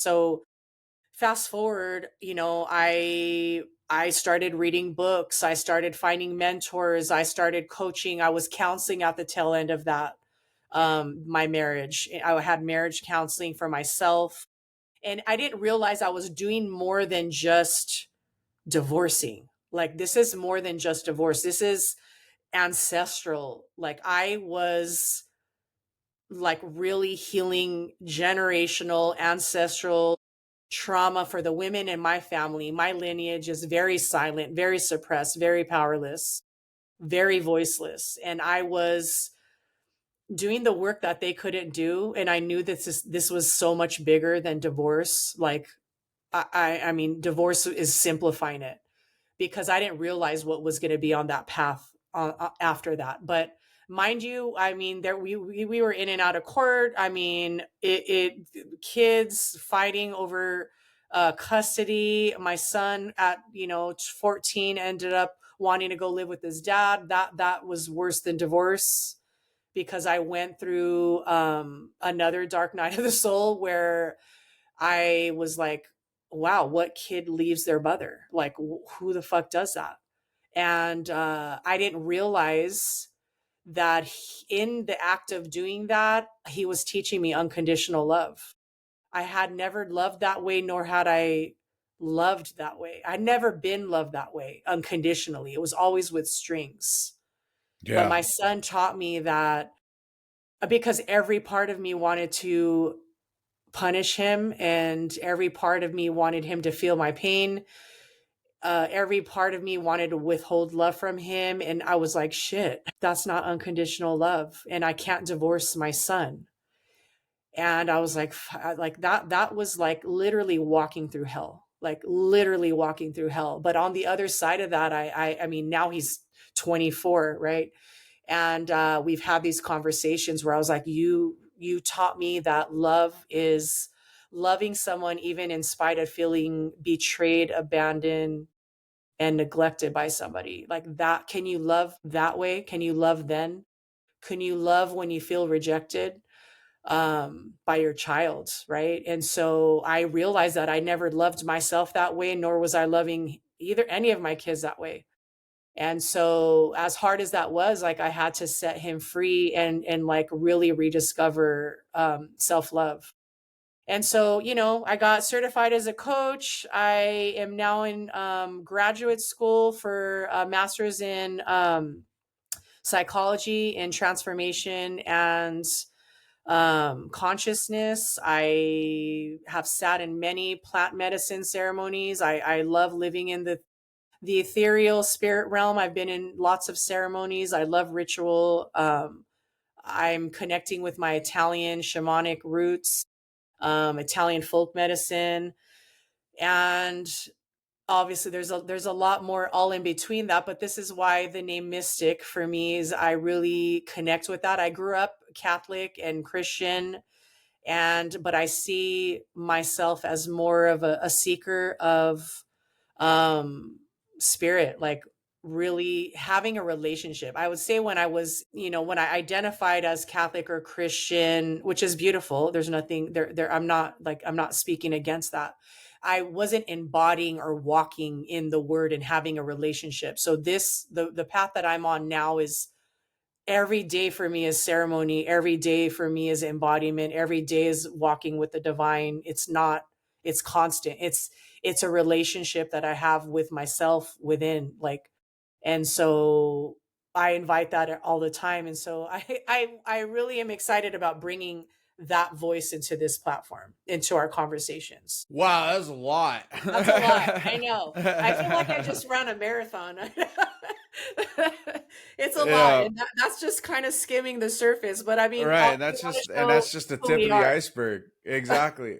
So fast forward, I started reading books, I started finding mentors, I started coaching, I was counseling at the tail end of that. My marriage, I had marriage counseling for myself, and I didn't realize I was doing more than just divorcing. Like, this is more than just divorce. This is ancestral. Like, I was like really healing generational ancestral trauma for the women in my family. My lineage is very silent, very suppressed, very powerless, very voiceless. And I was doing the work that they couldn't do. And I knew that this was so much bigger than divorce. Like, I mean, divorce is simplifying it, because I didn't realize what was going to be on that path after that. But mind you, I mean, there we were in and out of court. I mean, kids fighting over custody. My son at 14 ended up wanting to go live with his dad. That was worse than divorce, because I went through another dark night of the soul where I was like, wow, what kid leaves their mother? Like, who the fuck does that? And I didn't realize that in the act of doing that, he was teaching me unconditional love. I had never loved that way, nor had I loved that way. I'd never been loved that way unconditionally. It was always with strings. But Yeah. my son taught me that, because every part of me wanted to punish him, and every part of me wanted him to feel my pain. Every part of me wanted to withhold love from him. And I was like, shit, that's not unconditional love. And I can't divorce my son. And I was like that was like literally walking through hell, like literally walking through hell. But on the other side of that, I mean, now he's 24, right? And we've had these conversations where I was like, you taught me that love is loving someone even in spite of feeling betrayed, abandoned, and neglected by somebody. Like that, can you love that way? Can you love then? Can you love when you feel rejected by your child, right? And so I realized that I never loved myself that way, nor was I loving either any of my kids that way. And so as hard as that was, like, I had to set him free and like really rediscover self-love. And so, I got certified as a coach. I am now in graduate school for a master's in psychology and transformation and consciousness. I have sat in many plant medicine ceremonies. I love living in the ethereal spirit realm. I've been in lots of ceremonies. I love ritual. I'm connecting with my Italian shamanic roots, Italian folk medicine, and obviously there's a lot more all in between that. But this is why the name Mystic for me is, I really connect with that. I grew up Catholic and Christian, but I see myself as more of a seeker of um spirit, like really having a relationship. I would say when I was, when I identified as Catholic or Christian, which is beautiful, there's nothing there, I'm not speaking against that. I wasn't embodying or walking in the word and having a relationship. So the path that I'm on now is, every day for me is ceremony, every day for me is embodiment, every day is walking with the divine. It's constant. It's a relationship that I have with myself within, like. And so I invite that all the time. And so I really am excited about bringing that voice into this platform, into our conversations. Wow, that's a lot. That's a lot. I know. I feel like I just ran a marathon. It's a lot. Yeah. And that's just kind of skimming the surface. But I mean, Right. we want to And show that's just the who tip we of the are. iceberg. Exactly.